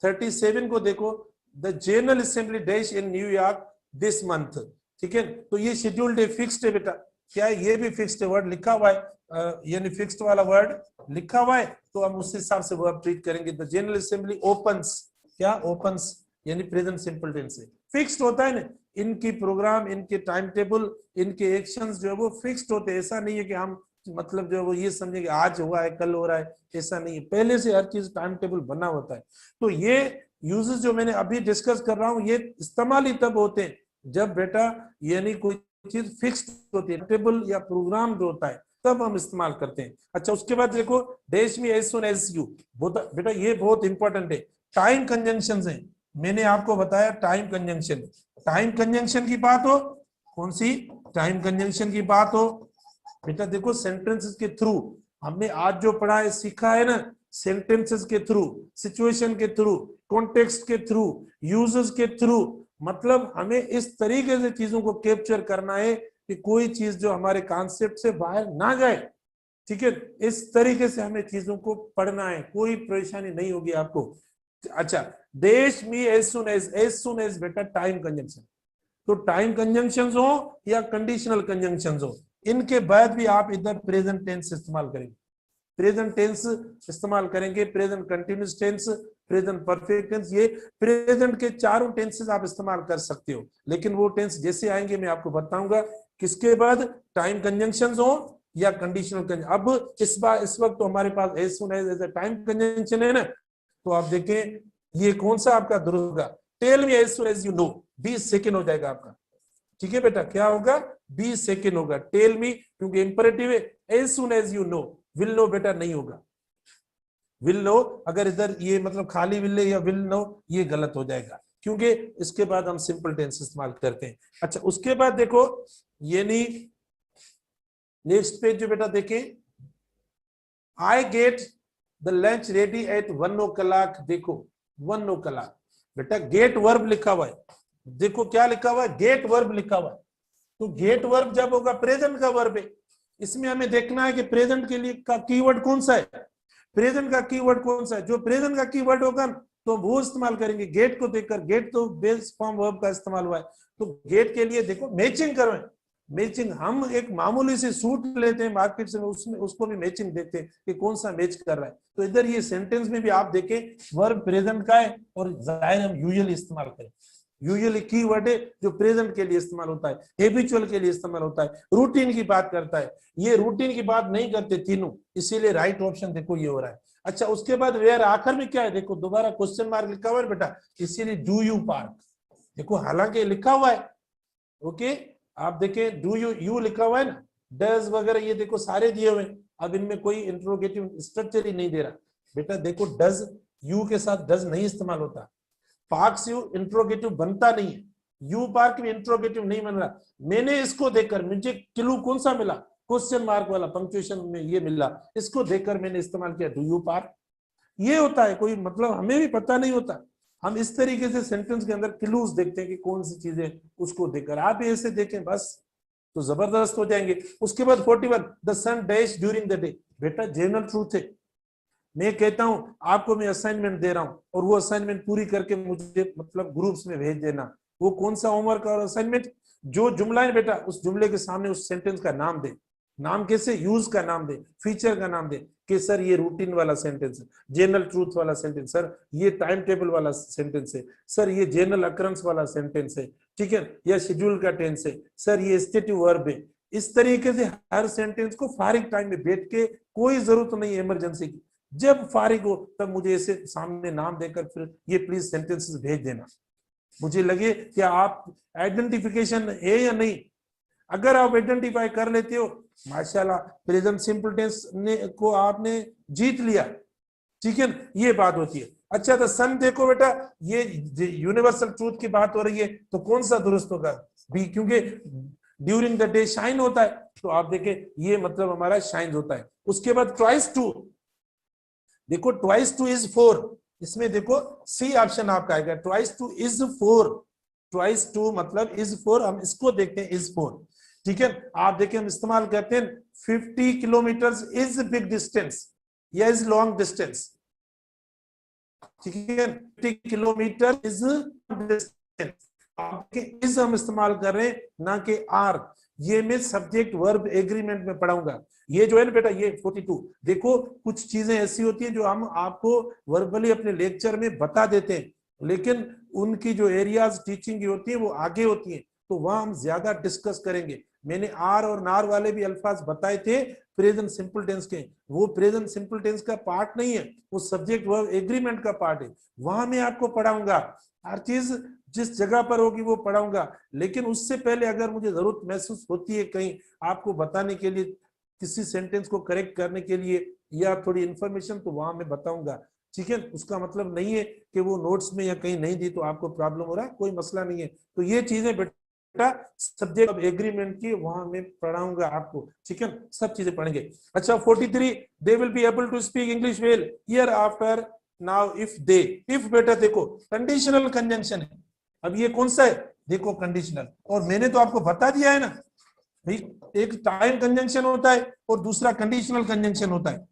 37 को देखो, the general assembly dash in New York this month, ठीक है। तो ये शेड्यूल्ड है, फिक्स्ड है बेटा, क्या है? ये भी फिक्स्ड वर्ड लिखा हुआ है, यानी फिक्स्ड वाला वर्ड लिखा हुआ है, तो हम उस हिसाब से वर्ब ट्रीट करेंगे। द जनरल असेंबली ओपन्स, क्या ओपन्स, यानी प्रेजेंट सिंपल टेंस है, फिक्स्ड होता है ना। इनकी प्रोग्राम, इनके टाइम टेबल, इनके एक्शंस जो है वो फिक्स्ड होते हैं। ऐसा नहीं है कि हम मतलब जो है वो ये समझे कि आज हुआ है कल हो रहा है, ऐसा नहीं है, पहले से हर चीज टाइम टेबल बना होता है। तो ये यूजेस जो मैंने अभी डिस्कस कर रहा हूँ, ये इस्तेमाल ही तब होते हैं जब बेटा यानी कोई चीज फिक्स्ड होती है, टेबल या प्रोग्राम जो होता है, तब हम इस्तेमाल करते हैं। अच्छा, उसके बाद देखो डैश में एज सून एज यू, बेटा ये बहुत इंपॉर्टेंट है। टाइम कंजंक्शन है, मैंने आपको बताया टाइम कंजंक्शन। टाइम कंजंक्शन की बात हो, कौन सी टाइम कंजंक्शन की बात हो? बेटा देखो सेंटेंसेस के थ्रू, हमने आज जो पढ़ा है सीखा है ना, सेंटेंसेस के थ्रू, सिचुएशन के थ्रू, कॉन्टेक्स्ट के थ्रू, यूजेस के थ्रू, मतलब हमें इस तरीके से चीजों को कैप्चर करना है कि कोई चीज जो हमारे कॉन्सेप्ट से बाहर ना जाए, ठीक है, इस तरीके से हमें चीजों को पढ़ना है, कोई परेशानी नहीं होगी आपको। अच्छा, देश में एज सुन एज बेटा टाइम कंजंक्शन, तो टाइम कंजंक्शन हो या कंडीशनल कंजंक्शन हो, इनके बाद भी आप इधर प्रेजेंट टेंस इस्तेमाल करेंगे, प्रेजेंट टेंस इस्तेमाल करेंगे, present continuous tense, present perfect tense, ये प्रेजेंट के चारों टेंसेस आप इस्तेमाल कर सकते हो। लेकिन वो टेंस जैसे आएंगे मैं आपको बताऊंगा, किसके बाद टाइम कंजंक्शन हो या कंडीशनल कंजंक्शन। अब इस वक्त तो हमारे पास as soon as a time conjunction है ना, तो आप देखें ये कौन सा आपका दुरुस्त होगा, tell me as soon as you know, 20 second हो जाएगा आपका। ठीक है बेटा, क्या होगा, 20 सेकेंड होगा। टेल मी क्योंकि इंपरेटिव है, as soon as you know, will know बेटा नहीं होगा, विल नो अगर इधर ये मतलब खाली विल या विल नो ये गलत हो जाएगा, क्योंकि इसके बाद हम सिंपल टेंस इस्तेमाल करते हैं। अच्छा, उसके बाद देखो ये नहीं, नेक्स्ट पेज जो बेटा देखें, I get the lunch ready eight 1 o'clock, देखो 1 o'clock, बेटा गेट वर्ब लिखा हुआ है, देखो क्या लिखा हुआ है, गेट वर्ब लिखा हुआ है। तो गेट वर्ब जब होगा प्रेजेंट का वर्ब है, इसमें हमें देखना है कि प्रेजेंट के लिए का कीवर्ड कौन सा है, प्रेजेंट का कीवर्ड कौन सा है, जो प्रेजेंट का कीवर्ड होगा तो वो इस्तेमाल करेंगे। गेट को देखकर, गेट तो बेस फॉर्म वर्ब का इस्तेमाल हुआ है, तो गेट के लिए देखो मैचिंग करो, मैचिंग, हम एक मामूली से सूट लेते हैं मार्केट से, उसमें उसको भी मैचिंग देते हैं कि कौन सा मैच कर रहा है। तो इधर ये सेंटेंस में भी आप देखें वर्ब प्रेजेंट का है, और जाहिर हम यूजुअली इस्तेमाल करें, यूजुअली कीवर्ड है जो प्रेजेंट के लिए इस्तेमाल होता है, हैबिचुअल के लिए इस्तेमाल होता है, रूटीन की बात करता है, ये रूटीन की बात नहीं करते तीनों, इसीलिए राइट ऑप्शन देखो ये हो रहा है। अच्छा, उसके बाद वेयर आखिर में क्या है, देखो दोबारा क्वेश्चन मार्क लिखा हुआ है बेटा, इसीलिए डू यू पार्क, देखो हालांकि लिखा हुआ है, ओके आप देखें डू यू लिखा हुआ है ना, डज वगैरह ये देखो सारे दिए हुए, अब इनमें कोई इंट्रोगेटिव स्ट्रक्चर ही नहीं दे रहा बेटा, देखो डज, यू के साथ डज नहीं इस्तेमाल होता, पार्क्स यू इंट्रोगेटिव बनता नहीं है, यू पार्क में इंट्रोगेटिव नहीं बन रहा। मैंने इसको देखकर मुझे क्लू कौन सा मिला, क्वेश्चन मार्क वाला पंक्चुएशन में ये मिला, इसको देखकर मैंने इस्तेमाल किया डू यू पार्क। ये होता है, कोई मतलब हमें भी पता नहीं होता, हम इस तरीके से सेंटेंस के अंदर क्लूज देखते हैं कि कौन सी चीजें, उसको देखकर आप ऐसे देखें बस तो जबरदस्त हो जाएंगे। उसके बाद 41 the sun dash during the day, बेटा जनरल ट्रूथ है, मैं कहता हूं आपको मैं असाइनमेंट दे रहा हूं और वो असाइनमेंट पूरी करके मुझे मतलब ग्रुप्स में भेज देना, वो कौन सा होमवर्क और असाइनमेंट, जो जुमला है बेटा उस जुमले के सामने उस सेंटेंस का नाम दे, नाम कैसे, यूज का नाम दे, फीचर का नाम दे, कि सर ये रूटीन वाला सेंटेंस है, जनरल ट्रूथ वाला सेंटेंस, सर ये टाइम टेबल वाला सेंटेंस है, सर ये जनरल अकरेंस वाला सेंटेंस है, ठीक है, या शेड्यूल का टेंस है, सर ये स्टेटिव वर्ब है। इस तरीके से हर सेंटेंस को फारिग टाइम में बैठ के, कोई जरूरत नहीं है इमरजेंसी की, जब फारिग हो तब मुझे ऐसे सामने नाम देकर फिर ये प्लीज सेंटेंसेस भेज देना, मुझे लगे कि आप आइडेंटिफिकेशन है या नहीं। अगर आप आइडेंटिफाई कर लेते हो माशाल्लाह, प्रेजेंट सिंपल टेंस ने को आपने जीत लिया, ठीक है, ये बात होती है। अच्छा, तो सन देखो बेटा, ये यूनिवर्सल ट्रूथ की बात हो रही है, तो कौन सा दुरुस्त होगा, बी, क्योंकि ड्यूरिंग द डे शाइन होता है, तो आप देखें ये मतलब हमारा शाइन होता है। उसके बाद ट्वाइस टू, देखो ट्वाइस टू इज 4, इसमें देखो सी ऑप्शन आपका आएगा, twice two is 4, twice two मतलब इज 4, हम इसको देखते हैं इज 4, ठीक है। आप देखिए हम इस्तेमाल करते हैं 50 किलोमीटर इज बिग डिस्टेंस या इज लॉन्ग डिस्टेंस, ठीक है, 50 किलोमीटर इज डिस्टेंस, इज हम इस्तेमाल कर रहे हैं ना कि आर, ये मैं सब्जेक्ट वर्ब एग्रीमेंट में पढ़ाऊंगा। ये जो है ना बेटा ये 42, देखो कुछ चीजें ऐसी होती हैं जो हम आपको वर्बली अपने लेक्चर में बता देते हैं, लेकिन उनकी जो एरियाज टीचिंग की होती है वो आगे होती है, तो वहां हम ज्यादा डिस्कस करेंगे। मैंने आर और नार वाले भी अल्फाज बताए थे प्रेजेंट सिंपल टेंस के, वो प्रेजेंट सिंपल टेंस का पार्ट नहीं है, वो सब्जेक्ट वर्ब एग्रीमेंट का पार्ट है, वहां मैं आपको पढ़ाऊंगा, हर चीज जिस जगह पर होगी वो पढ़ाऊंगा। लेकिन उससे पहले अगर मुझे जरूरत महसूस होती है कहीं आपको बताने के लिए, किसी सेंटेंस को करेक्ट करने के लिए या थोड़ी इंफॉर्मेशन, तो वहां मैं बताऊंगा, ठीक है। उसका मतलब नहीं है कि वो नोट्स में या कहीं नहीं दी तो आपको प्रॉब्लम हो रहा है, कोई मसला नहीं है। तो ये चीजें बेटा सब्जेक्ट ऑफ एग्रीमेंट की वहां मैं पढ़ाऊंगा आपको, ठीक है, सब चीजें पढ़ेंगे। अच्छा 43 they will be able to speak English well hereafter now if they, if बेटा देखो कंडीशनल कंजंक्शन है, अब ये कौन सा है, देखो कंडीशनल, और मैंने तो आपको बता दिया है ना, भाई एक टाइम कंजंक्शन होता है और दूसरा कंडीशनल कंजंक्शन होता है।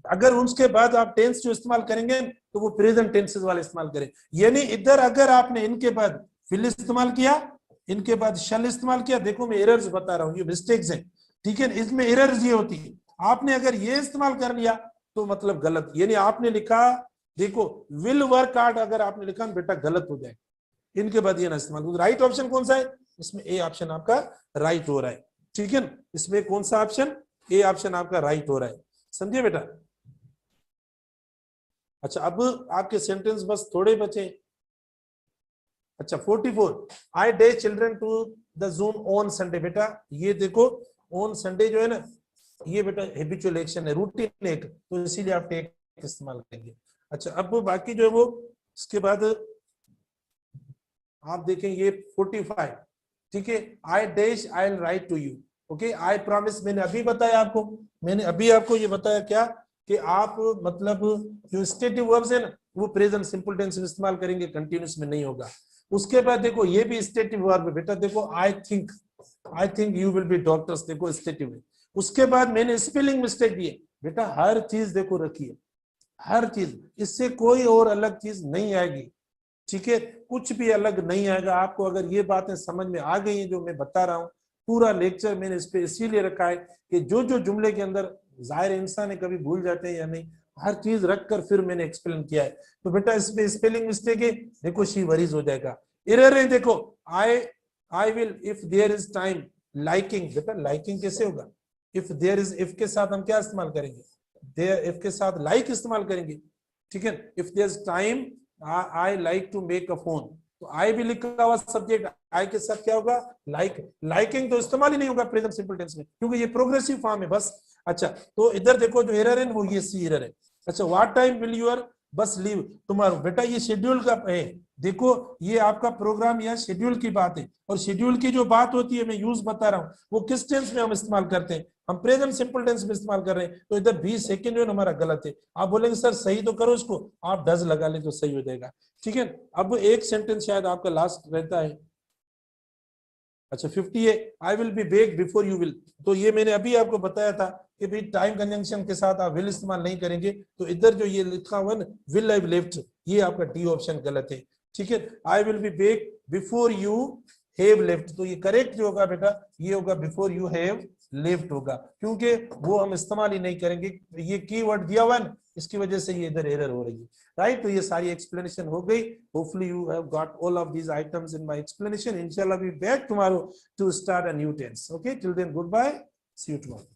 अगर उसके बाद आप टेंस जो इस्तेमाल करेंगे तो वो प्रेजेंट टेंसेस वाले इस्तेमाल करें। यानी इधर अगर आपने इनके बाद विल इस्तेमाल किया, इनके बाद शल इस्तेमाल किया, देखो मैं एरर्स बता रहा हूँ, ये मिस्टेक्स हैं, ठीक है। इसमें एरर्स ये होती है, आपने अगर ये इस्तेमाल कर लिया तो मतलब गलत। यानी आपने लिखा, देखो विल वर्क हार्ड अगर आपने लिखा बेटा गलत हो जाए, इनके बाद ये ना इस्तेमाल। राइट ऑप्शन कौन सा है इसमें? ए ऑप्शन आपका राइट हो रहा है, ठीक है। इसमें कौन सा ऑप्शन? ए ऑप्शन आपका राइट हो रहा है, समझे बेटा। अच्छा अब आपके सेंटेंस बस थोड़े बचे। अच्छा 44, I day children to the zoom on Sunday. बेटा ये देखो ऑन संडे जो है ना, ये बेटा हैबिचुअल एक्शन है, रूटीन एक, तो इसीलिए आप टेक इस्तेमाल करेंगे। अच्छा अब बाकी जो है वो इसके बाद आप देखें ये 45, ठीक है। I dash I will write to you, okay. I promise मैंने अभी बताया आपको, मैंने अभी आपको ये बताया क्या कि आप मतलब जो स्टेटिव वर्ब्स है ना वो प्रेजेंट सिंपल टेंस में इस्तेमाल करेंगे, कंटिन्यूस में नहीं होगा। उसके बाद देखो ये भी स्टेटिव वर्ब है बेटा, देखो I think you will be doctors, देखो स्टेटिव है। उसके बाद मैंने स्पेलिंग मिस्टेक दी है बेटा, हर चीज देखो रखी है, हर चीज, इससे कोई और अलग चीज नहीं आएगी, ठीक है। कुछ भी अलग नहीं आएगा आपको। अगर ये बातें समझ में आ गई हैं जो मैं बता रहा हूँ, पूरा लेक्चर मैंने इस पे इसीलिए रखा है कि जो जो जुमले के अंदर जाहिर इंसान है कभी भूल जाते हैं या नहीं, हर चीज रखकर फिर मैंने एक्सप्लेन किया है। तो बेटा इसमें स्पेलिंग मिस्टेक है, देखो शी वरीज हो जाएगा। एरर है देखो, I will if there is time liking, बेटा लाइकिंग कैसे होगा? इफ देयर इज, इफ के साथ हम क्या इस्तेमाल करेंगे? देयर, इफ के साथ लाइक इस्तेमाल करेंगे, ठीक है। If there is time I like to make a phone, तो आई भी लिखा हुआ सब्जेक्ट, आई के साथ क्या होगा? लाइक। लाइकिंग तो इस्तेमाल ही नहीं होगा प्रेजेंट सिंपल टेंस में, क्योंकि ये प्रोग्रेसिव फॉर्म है बस। अच्छा तो इधर देखो जो एरर है वो ये सी एरर है। अच्छा व्हाट टाइम विल यूर बस लीव तुम्हारा, बेटा ये शेड्यूल का है, देखो ये आपका प्रोग्राम या शेड्यूल की बात है, और शेड्यूल की जो बात होती है मैं यूज बता रहा हूँ, वो किस टेंस में हम इस्तेमाल करते हैं? हम प्रेजेंट सिंपल टेंस में इस्तेमाल कर रहे हैं। तो इधर 20 सेकंड जो हमारा गलत है। आप बोलेंगे सर सही तो करो इसको, आप डज लगा ले तो सही हो जाएगा, ठीक है। अब एक सेंटेंस शायद आपका लास्ट रहता है। अच्छा 50 है, I will be back before you will, तो ये मैंने अभी आपको बताया था कि भाई टाइम कंजंक्शन के साथ आप विल इस्तेमाल नहीं करेंगे। तो इधर जो ये लिखा हुआ ना विल आई लेफ्ट, ये आपका डी ऑप्शन गलत है, ठीक है। I will be back before you have left, तो ये करेक्ट जो होगा बेटा ये होगा बिफोर यू हैव लेफ्ट होगा, क्योंकि वो हम इस्तेमाल ही नहीं करेंगे, ये कीवर्ड दिया हुआ है इसकी वजह से ये इधर एरर हो रही है, राइट। तो ये सारी एक्सप्लेनेशन हो गई। Hopefully you have got all of these items in my explanation. Inshallah, be back tomorrow to start a new tense. Okay, till then, goodbye. See you tomorrow.